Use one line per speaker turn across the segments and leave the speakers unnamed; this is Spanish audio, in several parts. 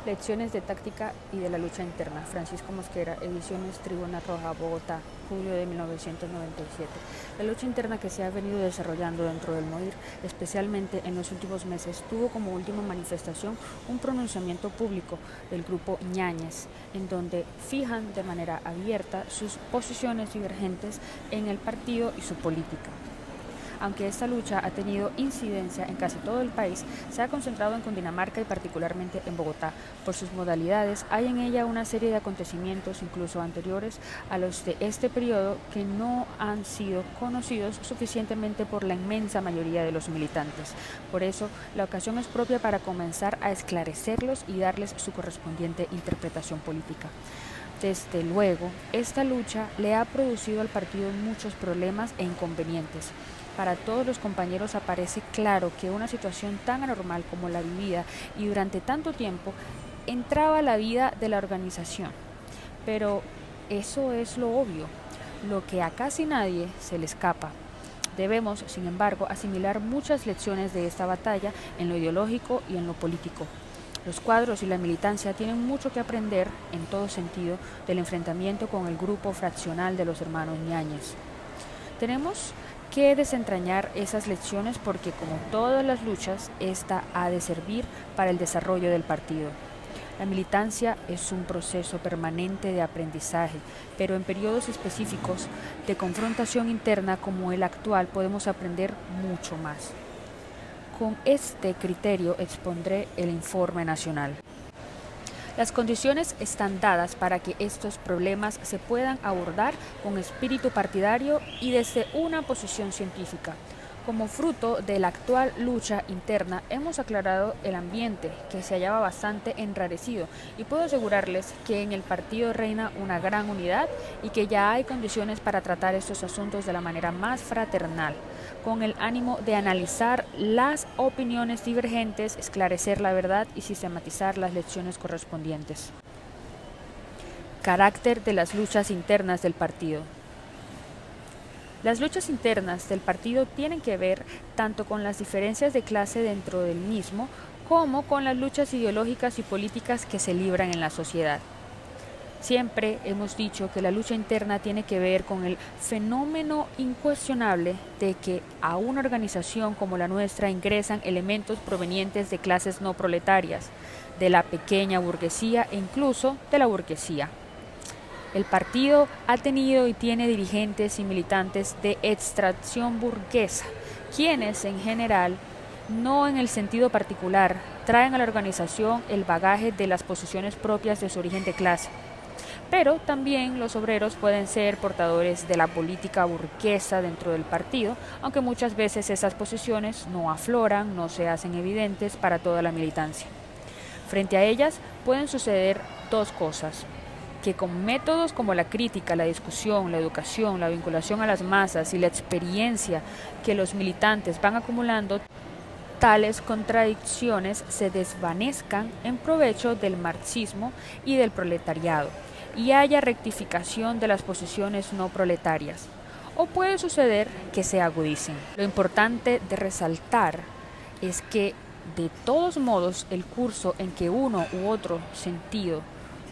Lecciones de táctica y de la lucha interna. Francisco Mosquera, Ediciones Tribuna Roja, Bogotá, julio de 1997. La lucha interna que se ha venido desarrollando dentro del MOIR, especialmente en los últimos meses, tuvo como última manifestación un pronunciamiento público del grupo Ñañez, en donde fijan de manera abierta sus posiciones divergentes en el partido y su política. Aunque esta lucha ha tenido incidencia en casi todo el país, se ha concentrado en Cundinamarca y particularmente en Bogotá. Por sus modalidades, hay en ella una serie de acontecimientos, incluso anteriores a los de este periodo, que no han sido conocidos suficientemente por la inmensa mayoría de los militantes. Por eso, la ocasión es propia para comenzar a esclarecerlos y darles su correspondiente interpretación política. Desde luego, esta lucha le ha producido al partido muchos problemas e inconvenientes. Para todos los compañeros aparece claro que una situación tan anormal como la vivida y durante tanto tiempo entraba a la vida de la organización. Pero eso es lo obvio, lo que a casi nadie se le escapa. Debemos, sin embargo, asimilar muchas lecciones de esta batalla en lo ideológico y en lo político. Los cuadros y la militancia tienen mucho que aprender, en todo sentido, del enfrentamiento con el grupo fraccional de los hermanos Ñañez. Tenemos que desentrañar esas lecciones porque, como todas las luchas, esta ha de servir para el desarrollo del partido. La militancia es un proceso permanente de aprendizaje, pero en periodos específicos de confrontación interna como el actual podemos aprender mucho más. Con este criterio expondré el informe nacional. Las condiciones están dadas para que estos problemas se puedan abordar con espíritu partidario y desde una posición científica. Como fruto de la actual lucha interna, hemos aclarado el ambiente, que se hallaba bastante enrarecido, y puedo asegurarles que en el partido reina una gran unidad y que ya hay condiciones para tratar estos asuntos de la manera más fraternal, con el ánimo de analizar las opiniones divergentes, esclarecer la verdad y sistematizar las lecciones correspondientes. Carácter de las luchas internas del partido. Las luchas internas del partido tienen que ver tanto con las diferencias de clase dentro del mismo, como con las luchas ideológicas y políticas que se libran en la sociedad. Siempre hemos dicho que la lucha interna tiene que ver con el fenómeno incuestionable de que a una organización como la nuestra ingresan elementos provenientes de clases no proletarias, de la pequeña burguesía e incluso de la burguesía. El partido ha tenido y tiene dirigentes y militantes de extracción burguesa, quienes en general, no en el sentido particular, traen a la organización el bagaje de las posiciones propias de su origen de clase. Pero también los obreros pueden ser portadores de la política burguesa dentro del partido, aunque muchas veces esas posiciones no afloran, no se hacen evidentes para toda la militancia. Frente a ellas pueden suceder dos cosas: que con métodos como la crítica, la discusión, la educación, la vinculación a las masas y la experiencia que los militantes van acumulando, tales contradicciones se desvanezcan en provecho del marxismo y del proletariado, y haya rectificación de las posiciones no proletarias. O puede suceder que se agudicen. Lo importante de resaltar es que, de todos modos, el curso en que uno u otro sentido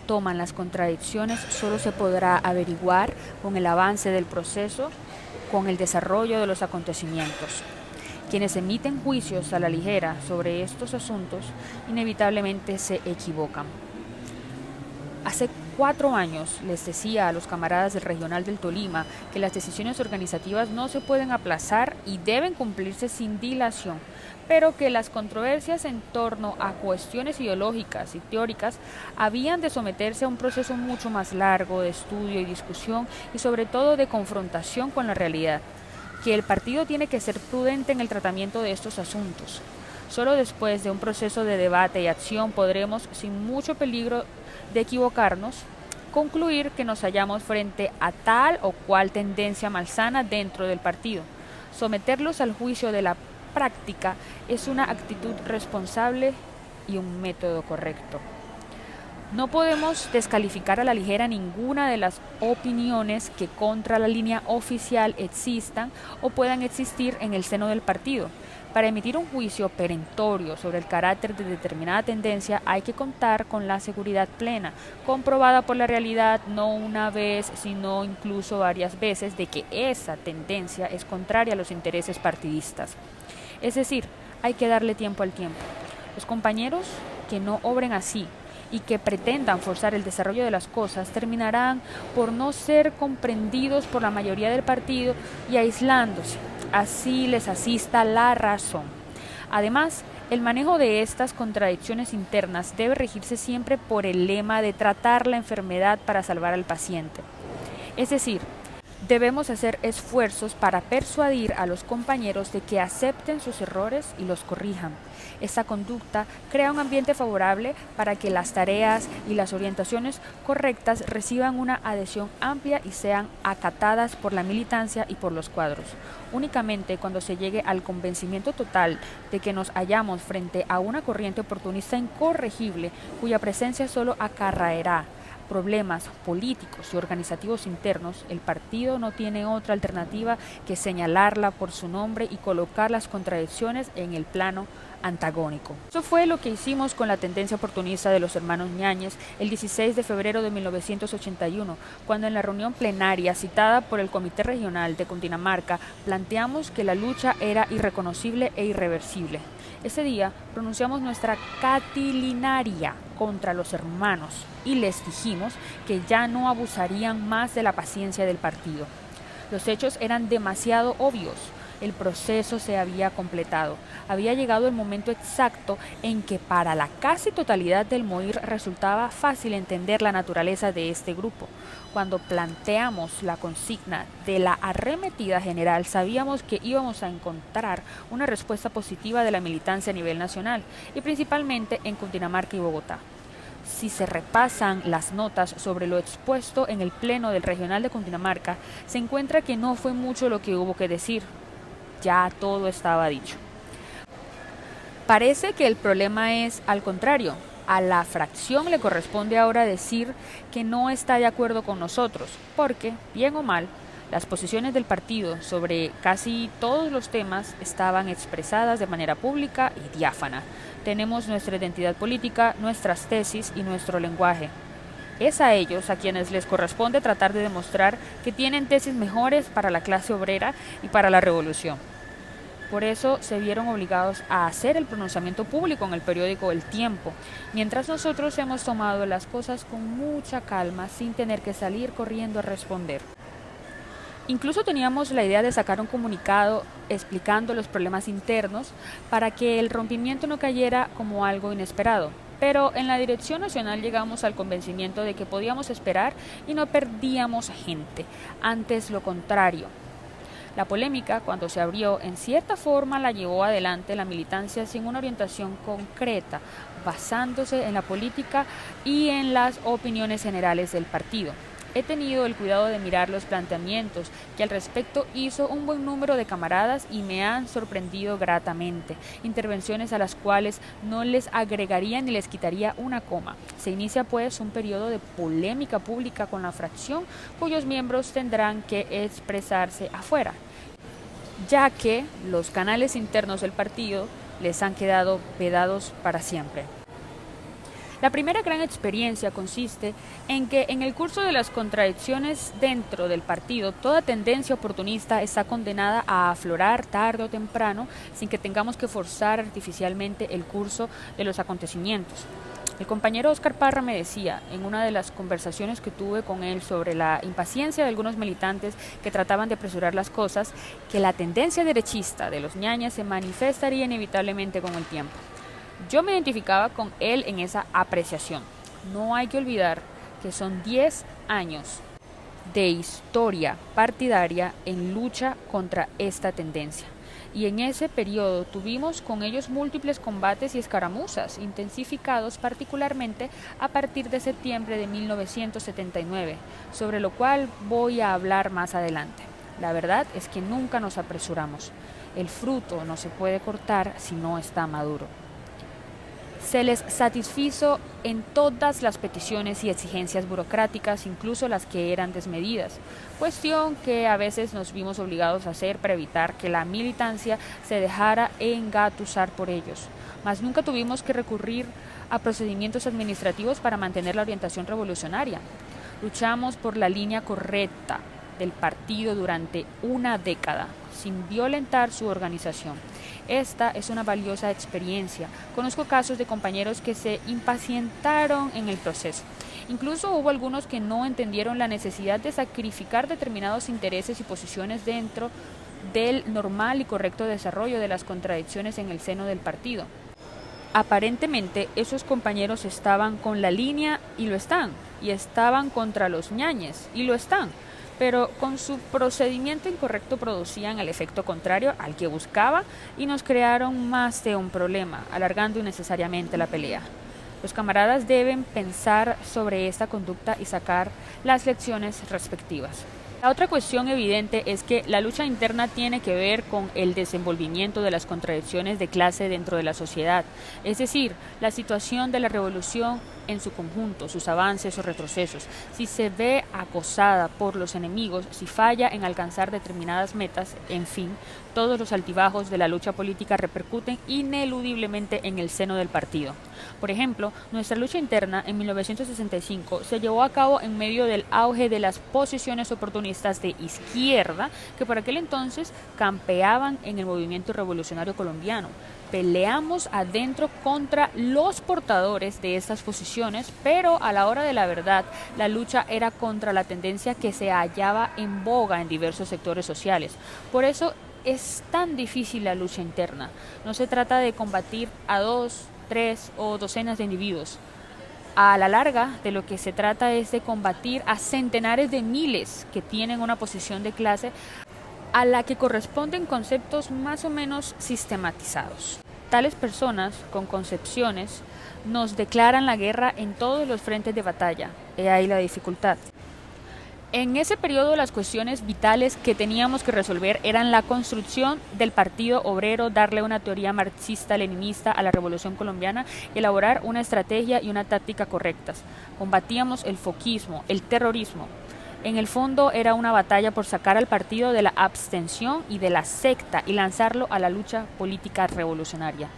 toman las contradicciones solo se podrá averiguar con el avance del proceso, con el desarrollo de los acontecimientos. Quienes emiten juicios a la ligera sobre estos asuntos inevitablemente se equivocan. Hace 4 años les decía a los camaradas del Regional del Tolima que las decisiones organizativas no se pueden aplazar y deben cumplirse sin dilación, pero que las controversias en torno a cuestiones ideológicas y teóricas habían de someterse a un proceso mucho más largo de estudio y discusión y sobre todo de confrontación con la realidad, que el partido tiene que ser prudente en el tratamiento de estos asuntos. Solo después de un proceso de debate y acción podremos, sin mucho peligro de equivocarnos, concluir que nos hallamos frente a tal o cual tendencia malsana dentro del partido. Someterlos al juicio de la práctica es una actitud responsable y un método correcto. No podemos descalificar a la ligera ninguna de las opiniones que contra la línea oficial existan o puedan existir en el seno del partido. Para emitir un juicio perentorio sobre el carácter de determinada tendencia hay que contar con la seguridad plena, comprobada por la realidad no una vez, sino incluso varias veces, de que esa tendencia es contraria a los intereses partidistas. Es decir, hay que darle tiempo al tiempo. Los compañeros que no obren así y que pretendan forzar el desarrollo de las cosas terminarán por no ser comprendidos por la mayoría del partido y aislándose. Así les asista la razón. Además, el manejo de estas contradicciones internas debe regirse siempre por el lema de tratar la enfermedad para salvar al paciente. Es decir, debemos hacer esfuerzos para persuadir a los compañeros de que acepten sus errores y los corrijan. Esta conducta crea un ambiente favorable para que las tareas y las orientaciones correctas reciban una adhesión amplia y sean acatadas por la militancia y por los cuadros. Únicamente cuando se llegue al convencimiento total de que nos hallamos frente a una corriente oportunista incorregible, cuya presencia solo acarreará problemas políticos y organizativos internos, el partido no tiene otra alternativa que señalarla por su nombre y colocar las contradicciones en el plano antagónico. Eso fue lo que hicimos con la tendencia oportunista de los hermanos Ñáñez el 16 de febrero de 1981, cuando en la reunión plenaria citada por el Comité Regional de Cundinamarca planteamos que la lucha era irreconocible e irreversible. Ese día pronunciamos nuestra catilinaria contra los hermanos y les dijimos que ya no abusarían más de la paciencia del partido. Los hechos eran demasiado obvios. El proceso se había completado. Había llegado el momento exacto en que para la casi totalidad del MOIR resultaba fácil entender la naturaleza de este grupo. Cuando planteamos la consigna de la arremetida general, sabíamos que íbamos a encontrar una respuesta positiva de la militancia a nivel nacional y principalmente en Cundinamarca y Bogotá. Si se repasan las notas sobre lo expuesto en el pleno del Regional de Cundinamarca, se encuentra que no fue mucho lo que hubo que decir. Ya todo estaba dicho. Parece que el problema es al contrario. A la fracción le corresponde ahora decir que no está de acuerdo con nosotros, porque, bien o mal, las posiciones del partido sobre casi todos los temas estaban expresadas de manera pública y diáfana. Tenemos nuestra identidad política, nuestras tesis y nuestro lenguaje. Es a ellos a quienes les corresponde tratar de demostrar que tienen tesis mejores para la clase obrera y para la revolución. Por eso se vieron obligados a hacer el pronunciamiento público en el periódico El Tiempo, mientras nosotros hemos tomado las cosas con mucha calma sin tener que salir corriendo a responder. Incluso teníamos la idea de sacar un comunicado explicando los problemas internos para que el rompimiento no cayera como algo inesperado. Pero en la dirección nacional llegamos al convencimiento de que podíamos esperar y no perdíamos gente, antes lo contrario. La polémica, cuando se abrió, en cierta forma la llevó adelante la militancia sin una orientación concreta, basándose en la política y en las opiniones generales del partido. He tenido el cuidado de mirar los planteamientos que al respecto hizo un buen número de camaradas y me han sorprendido gratamente. Intervenciones a las cuales no les agregaría ni les quitaría una coma. Se inicia pues un periodo de polémica pública con la fracción, cuyos miembros tendrán que expresarse afuera, ya que los canales internos del partido les han quedado vedados para siempre. La primera gran experiencia consiste en que en el curso de las contradicciones dentro del partido, toda tendencia oportunista está condenada a aflorar tarde o temprano sin que tengamos que forzar artificialmente el curso de los acontecimientos. El compañero Óscar Parra me decía, en una de las conversaciones que tuve con él sobre la impaciencia de algunos militantes que trataban de apresurar las cosas, que la tendencia derechista de los Ñáñez se manifestaría inevitablemente con el tiempo. Yo me identificaba con él en esa apreciación. No hay que olvidar que son 10 años de historia partidaria en lucha contra esta tendencia. Y en ese periodo tuvimos con ellos múltiples combates y escaramuzas, intensificados particularmente a partir de septiembre de 1979, sobre lo cual voy a hablar más adelante. La verdad es que nunca nos apresuramos. El fruto no se puede cortar si no está maduro. Se les satisfizo en todas las peticiones y exigencias burocráticas, incluso las que eran desmedidas, cuestión que a veces nos vimos obligados a hacer para evitar que la militancia se dejara engatusar por ellos. Mas nunca tuvimos que recurrir a procedimientos administrativos para mantener la orientación revolucionaria. Luchamos por la línea correcta del partido durante una década, sin violentar su organización. Esta es una valiosa experiencia. Conozco casos de compañeros que se impacientaron en el proceso. Incluso hubo algunos que no entendieron la necesidad de sacrificar determinados intereses y posiciones dentro del normal y correcto desarrollo de las contradicciones en el seno del partido. Aparentemente esos compañeros estaban con la línea y lo están, y estaban contra los ñañes y lo están, pero con su procedimiento incorrecto producían el efecto contrario al que buscaba y nos crearon más de un problema, alargando innecesariamente la pelea. Los camaradas deben pensar sobre esta conducta y sacar las lecciones respectivas. La otra cuestión evidente es que la lucha interna tiene que ver con el desenvolvimiento de las contradicciones de clase dentro de la sociedad, es decir, la situación de la revolución en su conjunto, sus avances o retrocesos, si se ve acosada por los enemigos, si falla en alcanzar determinadas metas, en fin, todos los altibajos de la lucha política repercuten ineludiblemente en el seno del partido. Por ejemplo, nuestra lucha interna en 1965 se llevó a cabo en medio del auge de las posiciones oportunistas de izquierda que por aquel entonces campeaban en el movimiento revolucionario colombiano. Peleamos adentro contra los portadores de estas posiciones, pero a la hora de la verdad, la lucha era contra la tendencia que se hallaba en boga en diversos sectores sociales. Por eso es tan difícil la lucha interna. No se trata de combatir a 2, 3 o docenas de individuos. A la larga, de lo que se trata es de combatir a centenares de miles que tienen una posición de clase a la que corresponden conceptos más o menos sistematizados. Tales personas, con concepciones, nos declaran la guerra en todos los frentes de batalla. He ahí la dificultad. En ese periodo las cuestiones vitales que teníamos que resolver eran la construcción del Partido Obrero, darle una teoría marxista-leninista a la Revolución Colombiana y elaborar una estrategia y una táctica correctas. Combatíamos el foquismo, el terrorismo. En el fondo era una batalla por sacar al partido de la abstención y de la secta y lanzarlo a la lucha política revolucionaria.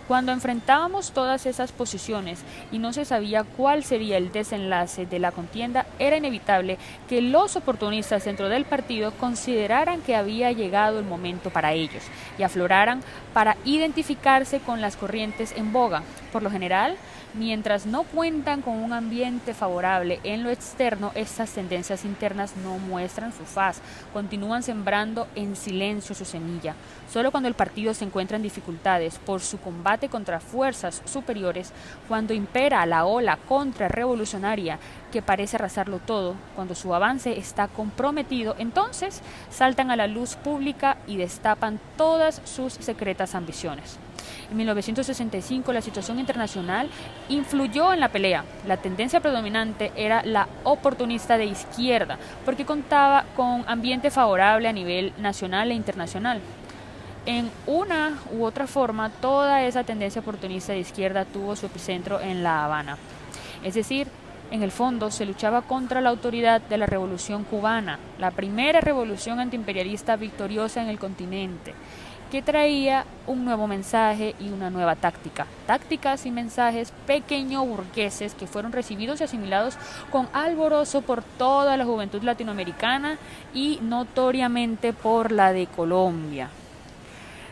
Cuando enfrentábamos todas esas posiciones y no se sabía cuál sería el desenlace de la contienda, era inevitable que los oportunistas dentro del partido consideraran que había llegado el momento para ellos y afloraran para identificarse con las corrientes en boga. Por lo general, mientras no cuentan con un ambiente favorable en lo externo, estas tendencias internas no muestran su faz, continúan sembrando en silencio su semilla. Solo cuando el partido se encuentra en dificultades por su combate contra fuerzas superiores, cuando impera la ola contrarrevolucionaria que parece arrasarlo todo, cuando su avance está comprometido, entonces saltan a la luz pública y destapan todas sus secretas ambiciones. En 1965 la situación internacional influyó en la pelea. La tendencia predominante era la oportunista de izquierda, porque contaba con ambiente favorable a nivel nacional e internacional. En una u otra forma, toda esa tendencia oportunista de izquierda tuvo su epicentro en La Habana. Es decir, en el fondo se luchaba contra la autoridad de la Revolución Cubana, la primera revolución antiimperialista victoriosa en el continente, que traía un nuevo mensaje y una nueva táctica. Tácticas y mensajes pequeño burgueses que fueron recibidos y asimilados con alborozo por toda la juventud latinoamericana y notoriamente por la de Colombia.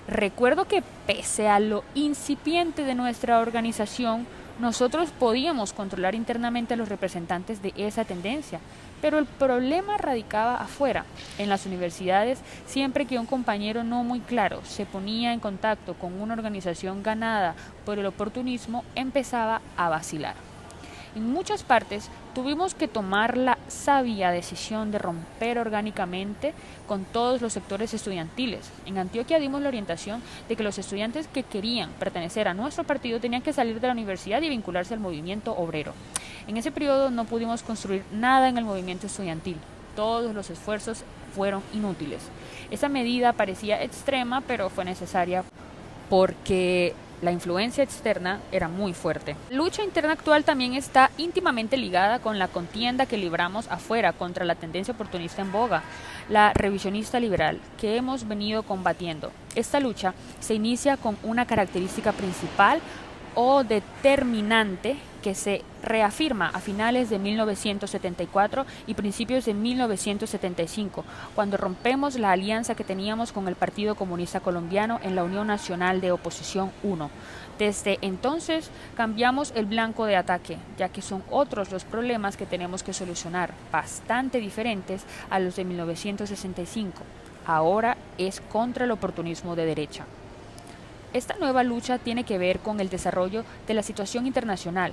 Recuerdo que pese a lo incipiente de nuestra organización, nosotros podíamos controlar internamente a los representantes de esa tendencia, pero el problema radicaba afuera, en las universidades, siempre que un compañero no muy claro se ponía en contacto con una organización ganada por el oportunismo, empezaba a vacilar. En muchas partes tuvimos que tomar la sabia decisión de romper orgánicamente con todos los sectores estudiantiles. En Antioquia dimos la orientación de que los estudiantes que querían pertenecer a nuestro partido tenían que salir de la universidad y vincularse al movimiento obrero. En ese periodo no pudimos construir nada en el movimiento estudiantil. Todos los esfuerzos fueron inútiles. Esa medida parecía extrema, pero fue necesaria porque La influencia externa era muy fuerte. La lucha interna actual también está íntimamente ligada con la contienda que libramos afuera contra la tendencia oportunista en boga, la revisionista liberal, que hemos venido combatiendo. Esta lucha se inicia con una característica principal o determinante que se reafirma a finales de 1974 y principios de 1975, cuando rompemos la alianza que teníamos con el Partido Comunista Colombiano en la Unión Nacional de Oposición 1. Desde entonces cambiamos el blanco de ataque, ya que son otros los problemas que tenemos que solucionar, bastante diferentes a los de 1965. Ahora es contra el oportunismo de derecha. Esta nueva lucha tiene que ver con el desarrollo de la situación internacional.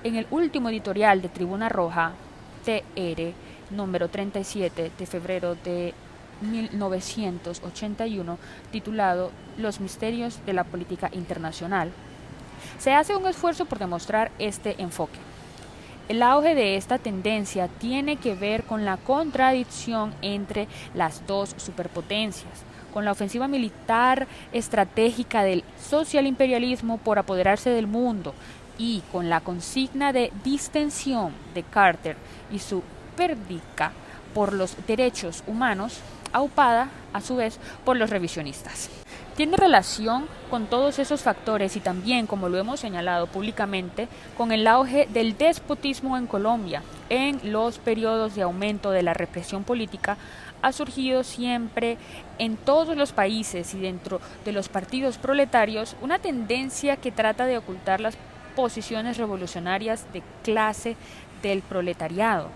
En el último editorial de Tribuna Roja, TR, número 37 de febrero de 1981, titulado Los misterios de la política internacional, se hace un esfuerzo por demostrar este enfoque. El auge de esta tendencia tiene que ver con la contradicción entre las dos superpotencias, con la ofensiva militar estratégica del socialimperialismo por apoderarse del mundo y con la consigna de distensión de Carter y su pérdida por los derechos humanos, aupada a su vez por los revisionistas. Tiene relación con todos esos factores y también, como lo hemos señalado públicamente, con el auge del despotismo en Colombia. En los periodos de aumento de la represión política ha surgido siempre en todos los países y dentro de los partidos proletarios una tendencia que trata de ocultar las posiciones revolucionarias de clase del proletariado.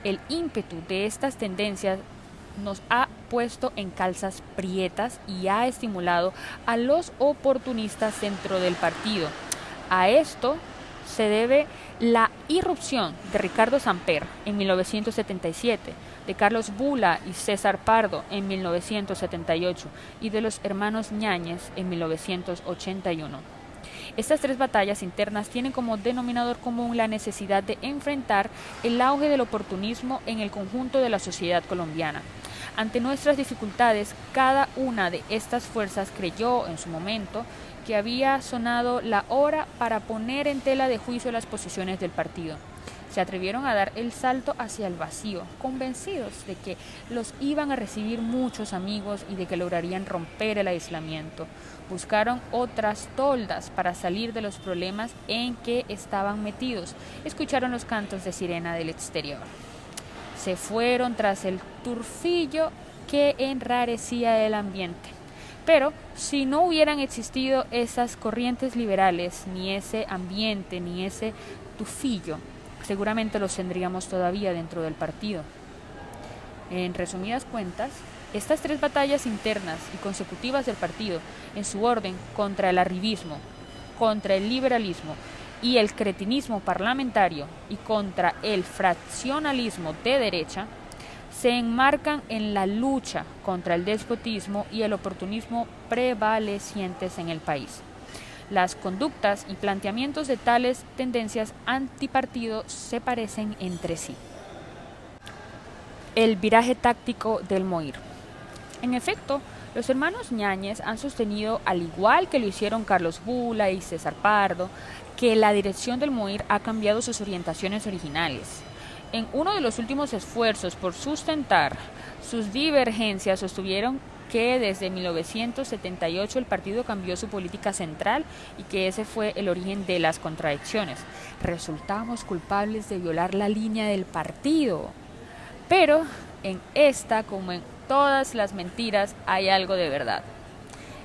El ímpetu de estas tendencias nos ha puesto en calzas prietas y ha estimulado a los oportunistas dentro del partido. A esto se debe la irrupción de Ricardo Samper en 1977, de Carlos Bula y César Pardo en 1978 y de los hermanos Ñáñez en 1981. Estas tres batallas internas tienen como denominador común la necesidad de enfrentar el auge del oportunismo en el conjunto de la sociedad colombiana. Ante nuestras dificultades, cada una de estas fuerzas creyó en su momento que había sonado la hora para poner en tela de juicio las posiciones del partido. Se atrevieron a dar el salto hacia el vacío, convencidos de que los iban a recibir muchos amigos y de que lograrían romper el aislamiento. Buscaron otras toldas para salir de los problemas en que estaban metidos. Escucharon los cantos de sirena del exterior. Se fueron tras el turfillo que enrarecía el ambiente. Pero si no hubieran existido esas corrientes liberales, ni ese ambiente, ni ese tufillo, seguramente los tendríamos todavía dentro del partido. En resumidas cuentas, estas tres batallas internas y consecutivas del partido, en su orden contra el arribismo, contra el liberalismo y el cretinismo parlamentario y contra el fraccionalismo de derecha, se enmarcan en la lucha contra el despotismo y el oportunismo prevalecientes en el país. Las conductas y planteamientos de tales tendencias antipartido se parecen entre sí. El viraje táctico del MOIR. En efecto, los hermanos Ñáñez han sostenido, al igual que lo hicieron Carlos Bula y César Pardo, que la dirección del MOIR ha cambiado sus orientaciones originales. En uno de los últimos esfuerzos por sustentar sus divergencias, sostuvieron que desde 1978 el partido cambió su política central y que ese fue el origen de las contradicciones. Resultamos culpables de violar la línea del partido. Pero en esta, como en todas las mentiras, hay algo de verdad.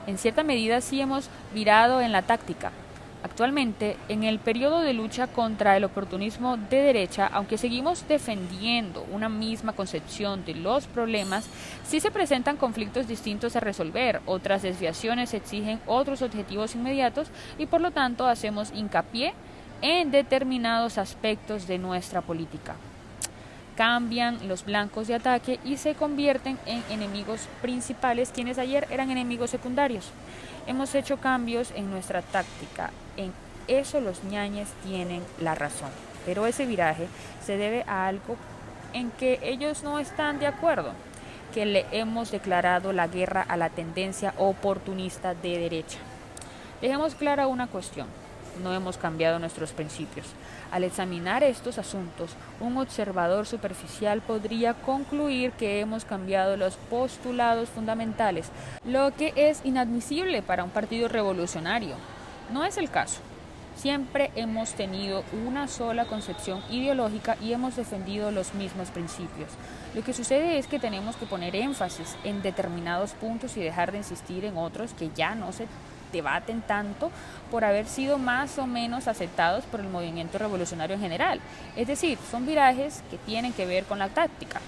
En cierta medida sí hemos virado en la táctica. Actualmente, en el periodo de lucha contra el oportunismo de derecha, aunque seguimos defendiendo una misma concepción de los problemas, sí se presentan conflictos distintos a resolver, otras desviaciones exigen otros objetivos inmediatos y por lo tanto hacemos hincapié en determinados aspectos de nuestra política. Cambian los blancos de ataque y se convierten en enemigos principales quienes ayer eran enemigos secundarios. Hemos hecho cambios en nuestra táctica, en eso los Ñáñez tienen la razón, pero ese viraje se debe a algo en que ellos no están de acuerdo, que le hemos declarado la guerra a la tendencia oportunista de derecha. Dejemos clara una cuestión: no hemos cambiado nuestros principios. Al examinar estos asuntos, un observador superficial podría concluir que hemos cambiado los postulados fundamentales, lo que es inadmisible para un partido revolucionario. No es el caso. Siempre hemos tenido una sola concepción ideológica y hemos defendido los mismos principios. Lo que sucede es que tenemos que poner énfasis en determinados puntos y dejar de insistir en otros que ya no se debaten tanto por haber sido más o menos aceptados por el movimiento revolucionario en general. Es decir, son virajes que tienen que ver con la táctica.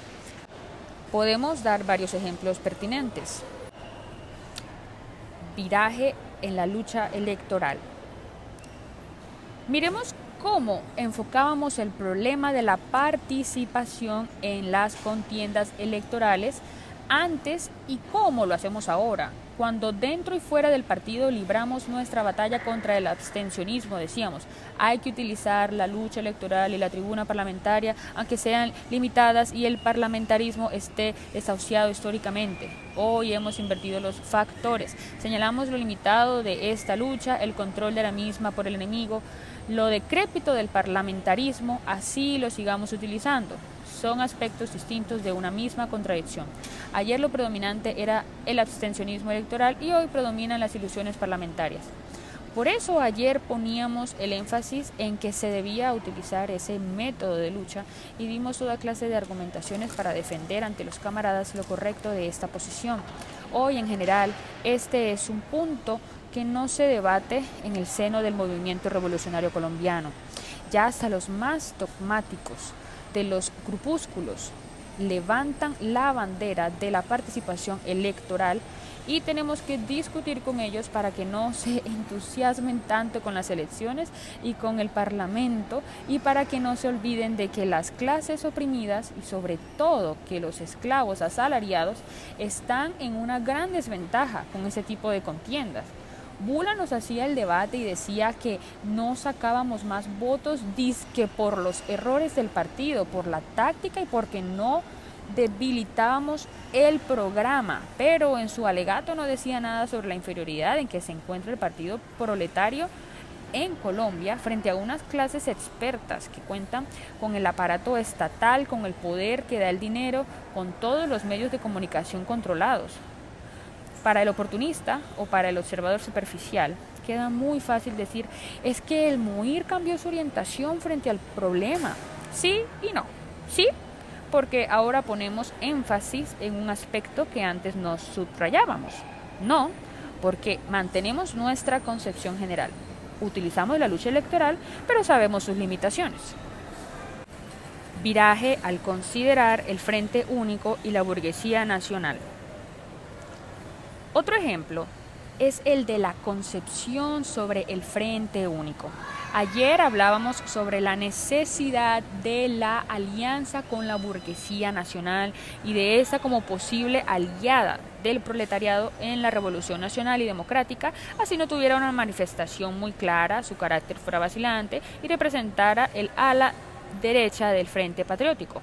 Podemos dar varios ejemplos pertinentes. Viraje en la lucha electoral. Miremos cómo enfocábamos el problema de la participación en las contiendas electorales antes y cómo lo hacemos ahora, cuando dentro y fuera del partido libramos nuestra batalla contra el abstencionismo. Decíamos, hay que utilizar la lucha electoral y la tribuna parlamentaria, aunque sean limitadas y el parlamentarismo esté desahuciado históricamente. Hoy hemos invertido los factores, señalamos lo limitado de esta lucha, el control de la misma por el enemigo, lo decrépito del parlamentarismo, así lo sigamos utilizando. Son aspectos distintos de una misma contradicción. Ayer lo predominante era el abstencionismo electoral y hoy predominan las ilusiones parlamentarias. Por eso ayer poníamos el énfasis en que se debía utilizar ese método de lucha y dimos toda clase de argumentaciones para defender ante los camaradas lo correcto de esta posición. Hoy en general este es un punto que no se debate en el seno del movimiento revolucionario colombiano. Ya hasta los más dogmáticos de los grupúsculos levantan la bandera de la participación electoral y tenemos que discutir con ellos para que no se entusiasmen tanto con las elecciones y con el parlamento, y para que no se olviden de que las clases oprimidas y sobre todo que los esclavos asalariados están en una gran desventaja con ese tipo de contiendas. Bula nos hacía el debate y decía que no sacábamos más votos dizque por los errores del partido, por la táctica y porque no debilitábamos el programa, pero en su alegato no decía nada sobre la inferioridad en que se encuentra el partido proletario en Colombia frente a unas clases expertas que cuentan con el aparato estatal, con el poder que da el dinero, con todos los medios de comunicación controlados. Para el oportunista o para el observador superficial, queda muy fácil decir, es que el MUIR cambió su orientación frente al problema. Sí y no. Sí, porque ahora ponemos énfasis en un aspecto que antes nos subrayábamos. No, porque mantenemos nuestra concepción general. Utilizamos la lucha electoral, pero sabemos sus limitaciones. Viraje al considerar el Frente Único y la burguesía nacional. Otro ejemplo es el de la concepción sobre el Frente Único. Ayer hablábamos sobre la necesidad de la alianza con la burguesía nacional y de esa como posible aliada del proletariado en la Revolución Nacional y Democrática, así no tuviera una manifestación muy clara, su carácter fuera vacilante y representara el ala derecha del Frente Patriótico.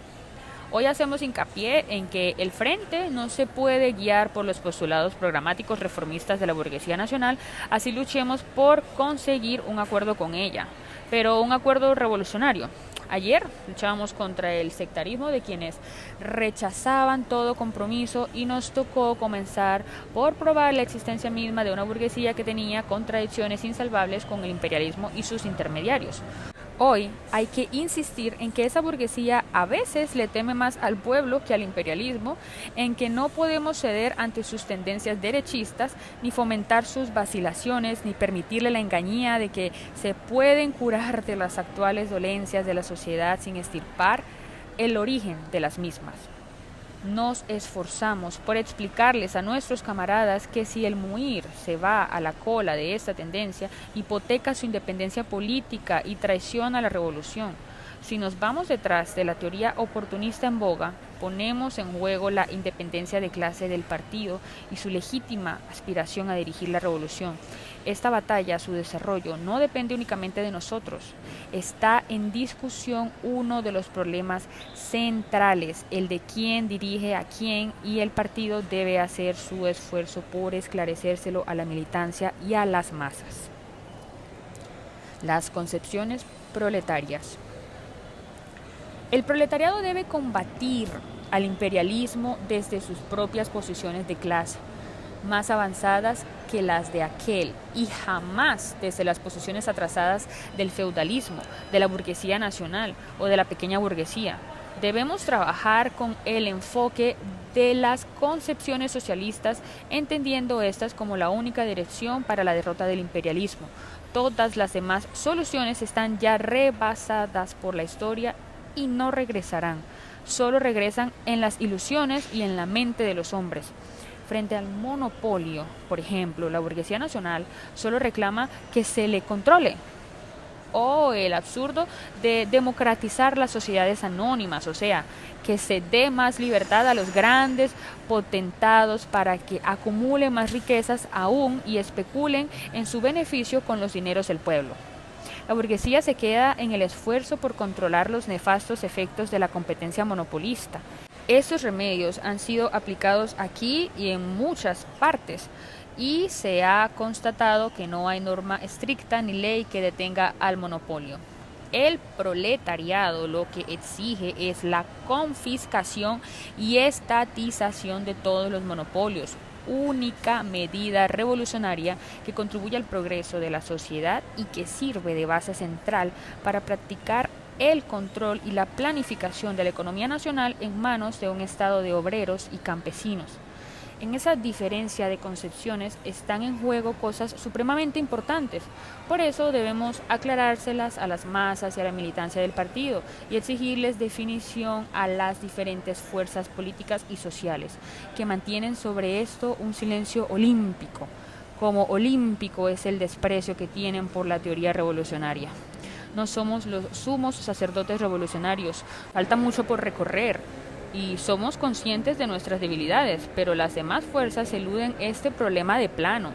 Hoy hacemos hincapié en que el Frente no se puede guiar por los postulados programáticos reformistas de la burguesía nacional, así luchemos por conseguir un acuerdo con ella, pero un acuerdo revolucionario. Ayer luchábamos contra el sectarismo de quienes rechazaban todo compromiso y nos tocó comenzar por probar la existencia misma de una burguesía que tenía contradicciones insalvables con el imperialismo y sus intermediarios. Hoy hay que insistir en que esa burguesía a veces le teme más al pueblo que al imperialismo, en que no podemos ceder ante sus tendencias derechistas, ni fomentar sus vacilaciones, ni permitirle la engañía de que se pueden curar de las actuales dolencias de la sociedad sin extirpar el origen de las mismas. Nos esforzamos por explicarles a nuestros camaradas que si el MUIR se va a la cola de esta tendencia, hipoteca su independencia política y traiciona la revolución. Si nos vamos detrás de la teoría oportunista en boga, ponemos en juego la independencia de clase del partido y su legítima aspiración a dirigir la revolución. Esta batalla, su desarrollo, no depende únicamente de nosotros. Está en discusión uno de los problemas centrales, el de quién dirige a quién, y el partido debe hacer su esfuerzo por esclarecérselo a la militancia y a las masas. Las concepciones proletarias. El proletariado debe combatir al imperialismo desde sus propias posiciones de clase, más avanzadas que las de aquel, y jamás desde las posiciones atrasadas del feudalismo, de la burguesía nacional o de la pequeña burguesía. Debemos trabajar con el enfoque de las concepciones socialistas, entendiendo estas como la única dirección para la derrota del imperialismo. Todas las demás soluciones están ya rebasadas por la historia y no regresarán. Solo regresan en las ilusiones y en la mente de los hombres. Frente al monopolio, por ejemplo, la burguesía nacional solo reclama que se le controle. O el absurdo de democratizar las sociedades anónimas, o sea, que se dé más libertad a los grandes potentados para que acumulen más riquezas aún y especulen en su beneficio con los dineros del pueblo. La burguesía se queda en el esfuerzo por controlar los nefastos efectos de la competencia monopolista. Estos remedios han sido aplicados aquí y en muchas partes, y se ha constatado que no hay norma estricta ni ley que detenga al monopolio. El proletariado lo que exige es la confiscación y estatización de todos los monopolios, única medida revolucionaria que contribuye al progreso de la sociedad y que sirve de base central para practicar el control y la planificación de la economía nacional en manos de un Estado de obreros y campesinos. En esa diferencia de concepciones están en juego cosas supremamente importantes. Por eso debemos aclarárselas a las masas y a la militancia del partido y exigirles definición a las diferentes fuerzas políticas y sociales, que mantienen sobre esto un silencio olímpico, como olímpico es el desprecio que tienen por la teoría revolucionaria. No somos los sumos sacerdotes revolucionarios, falta mucho por recorrer. Y somos conscientes de nuestras debilidades, pero las demás fuerzas eluden este problema de plano.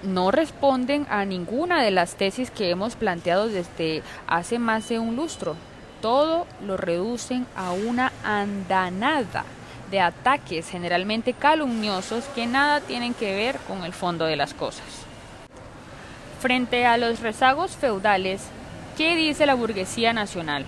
No responden a ninguna de las tesis que hemos planteado desde hace más de un lustro. Todo lo reducen a una andanada de ataques generalmente calumniosos que nada tienen que ver con el fondo de las cosas. Frente a los rezagos feudales, ¿qué dice la burguesía nacional?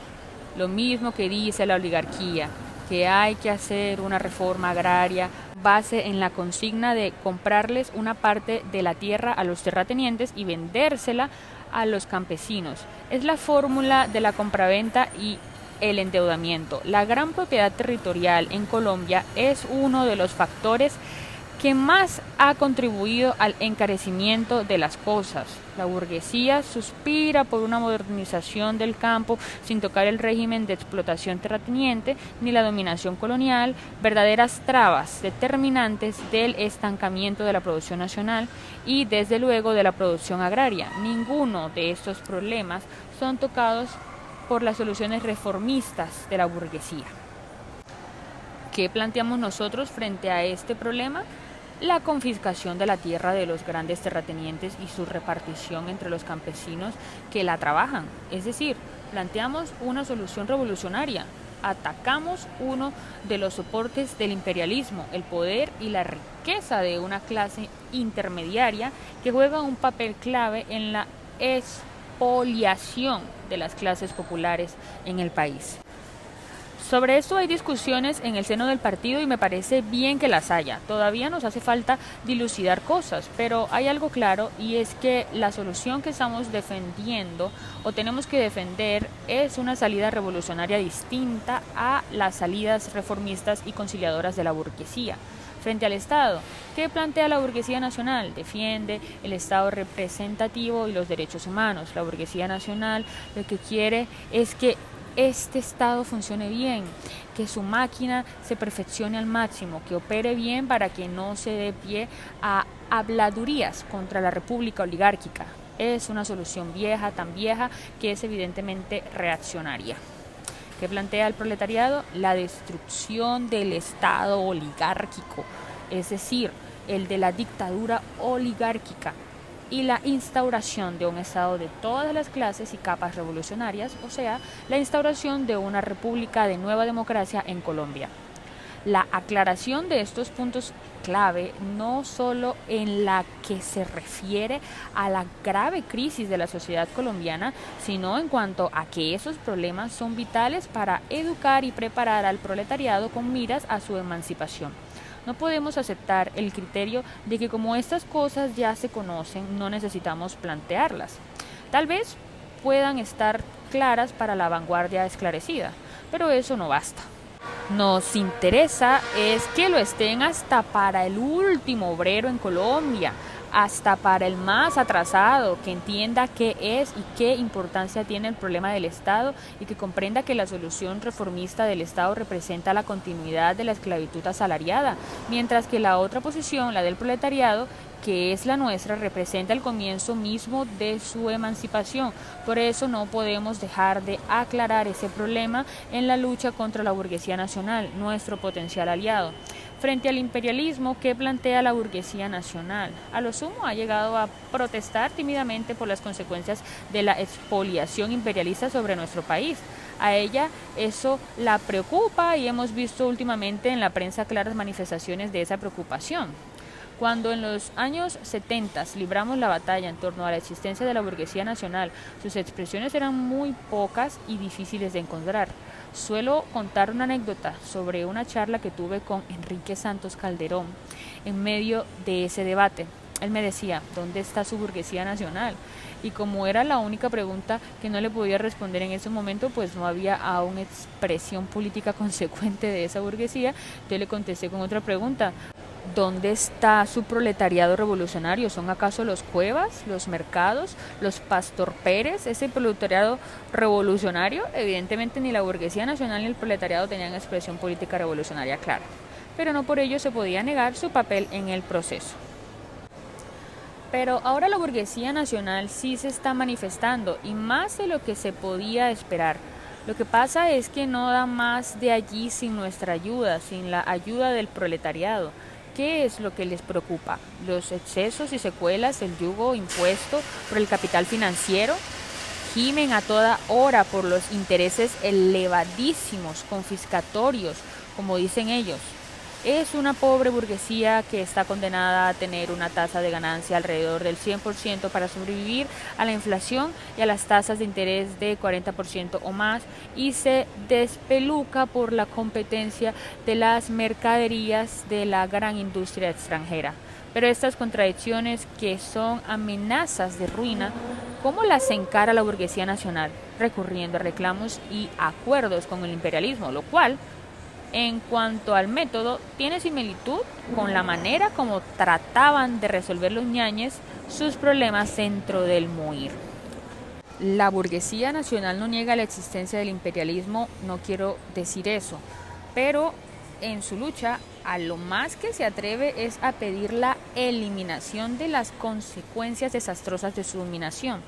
Lo mismo que dice la oligarquía, que hay que hacer una reforma agraria base en la consigna de comprarles una parte de la tierra a los terratenientes y vendérsela a los campesinos. Es la fórmula de la compraventa y el endeudamiento. La gran propiedad territorial en Colombia es uno de los factores que más ha contribuido al encarecimiento de las cosas. La burguesía suspira por una modernización del campo sin tocar el régimen de explotación terrateniente ni la dominación colonial, verdaderas trabas determinantes del estancamiento de la producción nacional y desde luego de la producción agraria. Ninguno de estos problemas son tocados por las soluciones reformistas de la burguesía. ¿Qué planteamos nosotros frente a este problema? La confiscación de la tierra de los grandes terratenientes y su repartición entre los campesinos que la trabajan. Es decir, planteamos una solución revolucionaria. Atacamos uno de los soportes del imperialismo, el poder y la riqueza de una clase intermediaria que juega un papel clave en la expoliación de las clases populares en el país. Sobre esto hay discusiones en el seno del partido y me parece bien que las haya. Todavía nos hace falta dilucidar cosas, pero hay algo claro y es que la solución que estamos defendiendo o tenemos que defender es una salida revolucionaria distinta a las salidas reformistas y conciliadoras de la burguesía. Frente al Estado, ¿qué plantea la burguesía nacional? Defiende el Estado representativo y los derechos humanos. La burguesía nacional lo que quiere es que este Estado funcione bien, que su máquina se perfeccione al máximo, que opere bien para que no se dé pie a habladurías contra la república oligárquica. Es una solución vieja, tan vieja que es evidentemente reaccionaria. ¿Qué plantea el proletariado? La destrucción del Estado oligárquico, es decir, el de la dictadura oligárquica, y la instauración de un Estado de todas las clases y capas revolucionarias, o sea, la instauración de una república de nueva democracia en Colombia. La aclaración de estos puntos clave no solo en la que se refiere a la grave crisis de la sociedad colombiana, sino en cuanto a que esos problemas son vitales para educar y preparar al proletariado con miras a su emancipación. No podemos aceptar el criterio de que como estas cosas ya se conocen, no necesitamos plantearlas. Tal vez puedan estar claras para la vanguardia esclarecida, pero eso no basta. Nos interesa es que lo estén hasta para el último obrero en Colombia, hasta para el más atrasado, que entienda qué es y qué importancia tiene el problema del Estado y que comprenda que la solución reformista del Estado representa la continuidad de la esclavitud asalariada, mientras que la otra posición, la del proletariado, que es la nuestra, representa el comienzo mismo de su emancipación. Por eso no podemos dejar de aclarar ese problema en la lucha contra la burguesía nacional, nuestro potencial aliado. Frente al imperialismo, ¿qué plantea la burguesía nacional? A lo sumo ha llegado a protestar tímidamente por las consecuencias de la expoliación imperialista sobre nuestro país. A ella eso la preocupa y hemos visto últimamente en la prensa claras manifestaciones de esa preocupación. Cuando en los años 70 libramos la batalla en torno a la existencia de la burguesía nacional, sus expresiones eran muy pocas y difíciles de encontrar. Suelo contar una anécdota sobre una charla que tuve con Enrique Santos Calderón en medio de ese debate. Él me decía, ¿dónde está su burguesía nacional? Y como era la única pregunta que no le podía responder en ese momento, pues no había aún expresión política consecuente de esa burguesía, yo le contesté con otra pregunta. ¿Dónde está su proletariado revolucionario? ¿Son acaso los Cuevas, los Mercados, los Pastor Pérez, ese proletariado revolucionario? Evidentemente ni la burguesía nacional ni el proletariado tenían expresión política revolucionaria clara, pero no por ello se podía negar su papel en el proceso. Pero ahora la burguesía nacional sí se está manifestando y más de lo que se podía esperar. Lo que pasa es que no da más de allí sin nuestra ayuda, sin la ayuda del proletariado. ¿Qué es lo que les preocupa? ¿Los excesos y secuelas del yugo impuesto por el capital financiero? Gimen a toda hora por los intereses elevadísimos, confiscatorios, como dicen ellos. Es una pobre burguesía que está condenada a tener una tasa de ganancia alrededor del 100% para sobrevivir a la inflación y a las tasas de interés de 40% o más y se despeluca por la competencia de las mercaderías de la gran industria extranjera. Pero estas contradicciones que son amenazas de ruina, ¿cómo las encara la burguesía nacional? Recurriendo a reclamos y acuerdos con el imperialismo, lo cual en cuanto al método, tiene similitud con la manera como trataban de resolver los ñañes sus problemas dentro del MUIR. La burguesía nacional no niega la existencia del imperialismo, no quiero decir eso, pero en su lucha a lo más que se atreve es a pedir la eliminación de las consecuencias desastrosas de su dominación.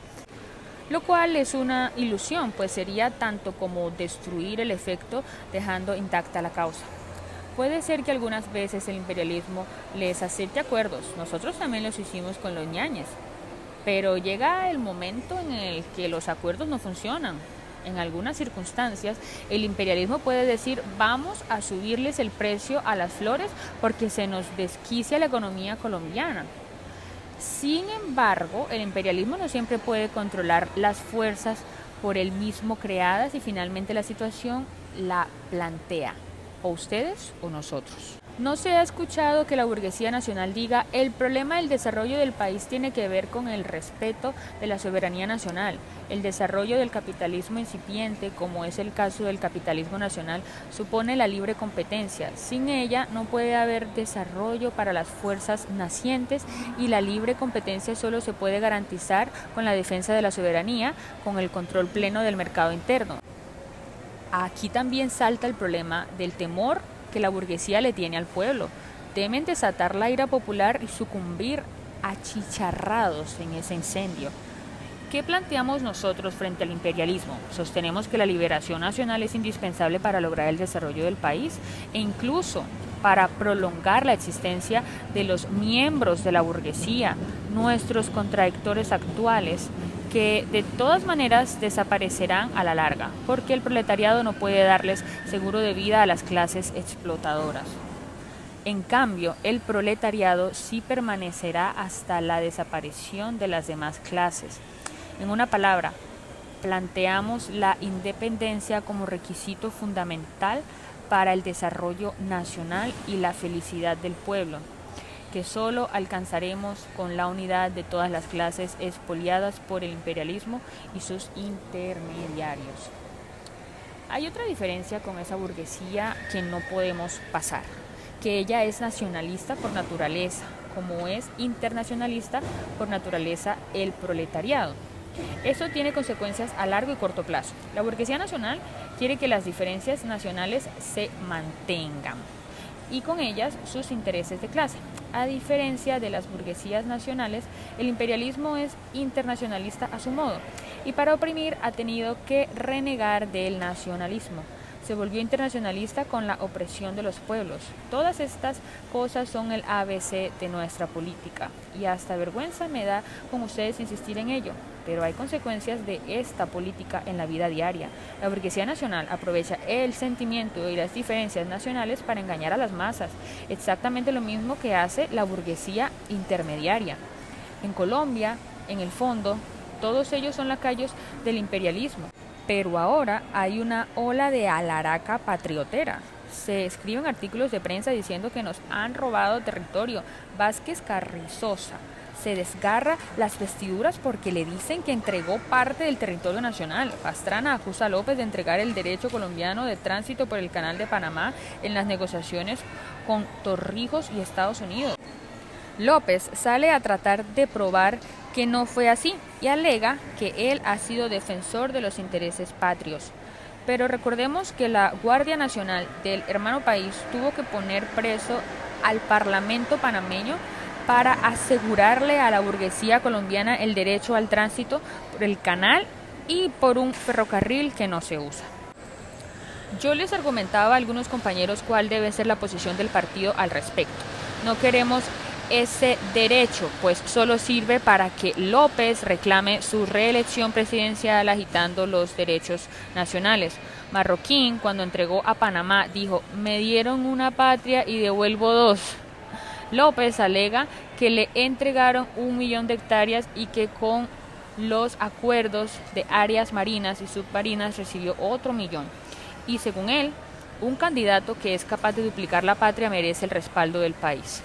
Lo cual es una ilusión, pues sería tanto como destruir el efecto dejando intacta la causa. Puede ser que algunas veces el imperialismo les acepte acuerdos, nosotros también los hicimos con los ñañes, pero llega el momento en el que los acuerdos no funcionan. En algunas circunstancias, el imperialismo puede decir vamos a subirles el precio a las flores porque se nos desquicia la economía colombiana. Sin embargo, el imperialismo no siempre puede controlar las fuerzas por él mismo creadas y finalmente la situación la plantea, o ustedes o nosotros. No se ha escuchado que la burguesía nacional diga el problema del desarrollo del país tiene que ver con el respeto de la soberanía nacional. El desarrollo del capitalismo incipiente, como es el caso del capitalismo nacional, supone la libre competencia. Sin ella no puede haber desarrollo para las fuerzas nacientes y la libre competencia solo se puede garantizar con la defensa de la soberanía, con el control pleno del mercado interno. Aquí también salta el problema del temor que la burguesía le tiene al pueblo. Temen desatar la ira popular y sucumbir achicharrados en ese incendio. ¿Qué planteamos nosotros frente al imperialismo? Sostenemos que la liberación nacional es indispensable para lograr el desarrollo del país e incluso para prolongar la existencia de los miembros de la burguesía, nuestros contradictores actuales, que de todas maneras desaparecerán a la larga, porque el proletariado no puede darles seguro de vida a las clases explotadoras. En cambio, el proletariado sí permanecerá hasta la desaparición de las demás clases. En una palabra, planteamos la independencia como requisito fundamental para el desarrollo nacional y la felicidad del pueblo, que solo alcanzaremos con la unidad de todas las clases expoliadas por el imperialismo y sus intermediarios. Hay otra diferencia con esa burguesía que no podemos pasar, que ella es nacionalista por naturaleza, como es internacionalista por naturaleza el proletariado. Eso tiene consecuencias a largo y corto plazo. La burguesía nacional quiere que las diferencias nacionales se mantengan y con ellas sus intereses de clase. A diferencia de las burguesías nacionales, el imperialismo es internacionalista a su modo y para oprimir ha tenido que renegar del nacionalismo. Se volvió internacionalista con la opresión de los pueblos. Todas estas cosas son el ABC de nuestra política y hasta vergüenza me da con ustedes insistir en ello, pero hay consecuencias de esta política en la vida diaria. La burguesía nacional aprovecha el sentimiento y las diferencias nacionales para engañar a las masas, exactamente lo mismo que hace la burguesía intermediaria. En Colombia, en el fondo, todos ellos son lacayos del imperialismo. Pero ahora hay una ola de alaraca patriotera. Se escriben artículos de prensa diciendo que nos han robado territorio. Vázquez Carrizosa se desgarra las vestiduras porque le dicen que entregó parte del territorio nacional. Pastrana acusa a López de entregar el derecho colombiano de tránsito por el Canal de Panamá en las negociaciones con Torrijos y Estados Unidos. López sale a tratar de probar que no fue así y alega que él ha sido defensor de los intereses patrios. Pero recordemos que la Guardia Nacional del hermano país tuvo que poner preso al Parlamento panameño para asegurarle a la burguesía colombiana el derecho al tránsito por el canal y por un ferrocarril que no se usa. Yo les argumentaba a algunos compañeros cuál debe ser la posición del partido al respecto. No queremos ese derecho, pues solo sirve para que López reclame su reelección presidencial agitando los derechos nacionales. Marroquín, cuando entregó a Panamá, dijo: me dieron una patria y devuelvo dos. López alega que le entregaron 1 millón de hectáreas y que con los acuerdos de áreas marinas y submarinas recibió otro 1 millón. Y según él, un candidato que es capaz de duplicar la patria merece el respaldo del país.